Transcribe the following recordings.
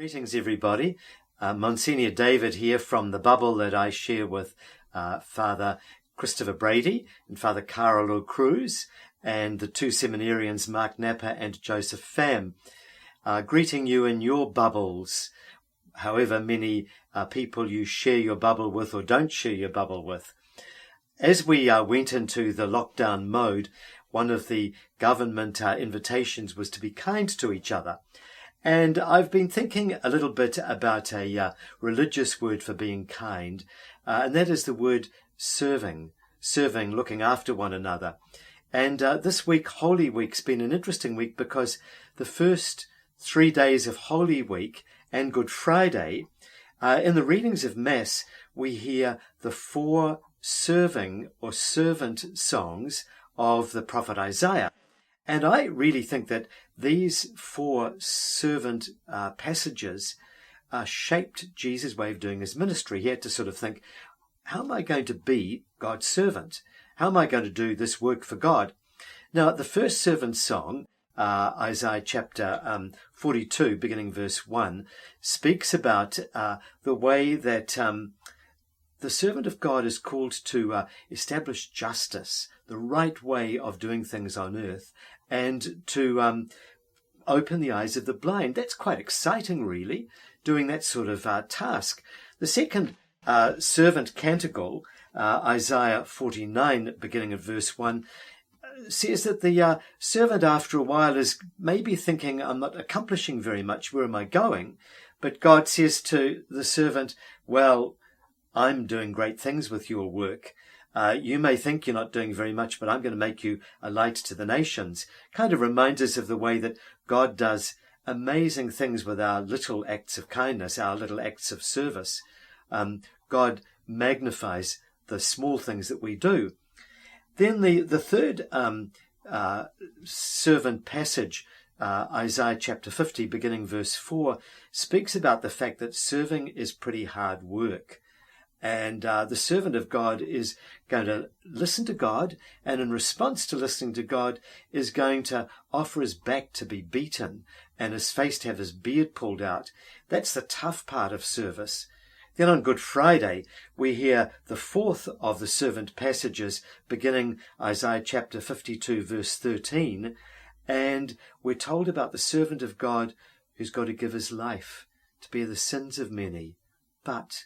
Greetings, everybody. Monsignor David here from the bubble that I share with Father Christopher Brady and Father Carlo Cruz and the two seminarians, Mark Napper and Joseph Pham. Greeting you in your bubbles, however many people you share your bubble with or don't share your bubble with. As we went into the lockdown mode, one of the government invitations was to be kind to each other. And I've been thinking a little bit about a religious word for being kind, and that is the word serving, looking after one another. And this week, Holy Week's been an interesting week because the first 3 days of Holy Week and Good Friday, in the readings of Mass, we hear the 4 serving or servant songs of the prophet Isaiah. And I really think that these 4 servant passages shaped Jesus' way of doing his ministry. He had to sort of think, how am I going to be God's servant? How am I going to do this work for God? Now, the first servant song, Isaiah chapter 42, beginning verse 1, speaks about the way that the servant of God is called to establish justice, the right way of doing things on earth, and to open the eyes of the blind. That's quite exciting, really, doing that sort of task. The second servant canticle, Isaiah 49, beginning at verse 1, says that the servant after a while is maybe thinking, I'm not accomplishing very much, where am I going? But God says to the servant, well, I'm doing great things with your work. You may think you're not doing very much, but I'm going to make you a light to the nations. Kind of reminds us of the way that God does amazing things with our little acts of kindness, our little acts of service. God magnifies the small things that we do. Then the third servant passage, Isaiah chapter 50, beginning verse 4, speaks about the fact that serving is pretty hard work. And the servant of God is going to listen to God, and in response to listening to God is going to offer his back to be beaten and his face to have his beard pulled out. That's the tough part of service. Then on Good Friday, we hear the 4th of the servant passages, beginning Isaiah chapter 52, verse 13, and we're told about the servant of God who's got to give his life to bear the sins of many, but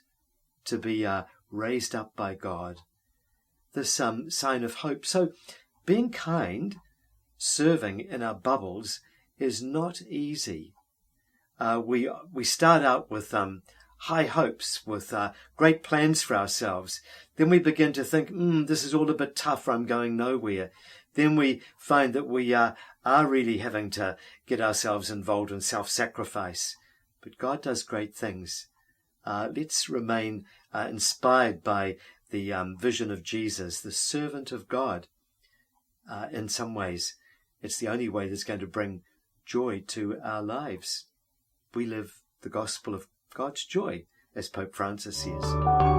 to be raised up by God. This sign of hope. So being kind, serving in our bubbles is not easy. We start out with high hopes, with great plans for ourselves. Then we begin to think, this is all a bit tough, I'm going nowhere. Then we find that we are really having to get ourselves involved in self-sacrifice. But God does great things. Let's remain inspired by the vision of Jesus, the servant of God. In some ways, it's the only way that's going to bring joy to our lives. We live the gospel of God's joy, as Pope Francis says.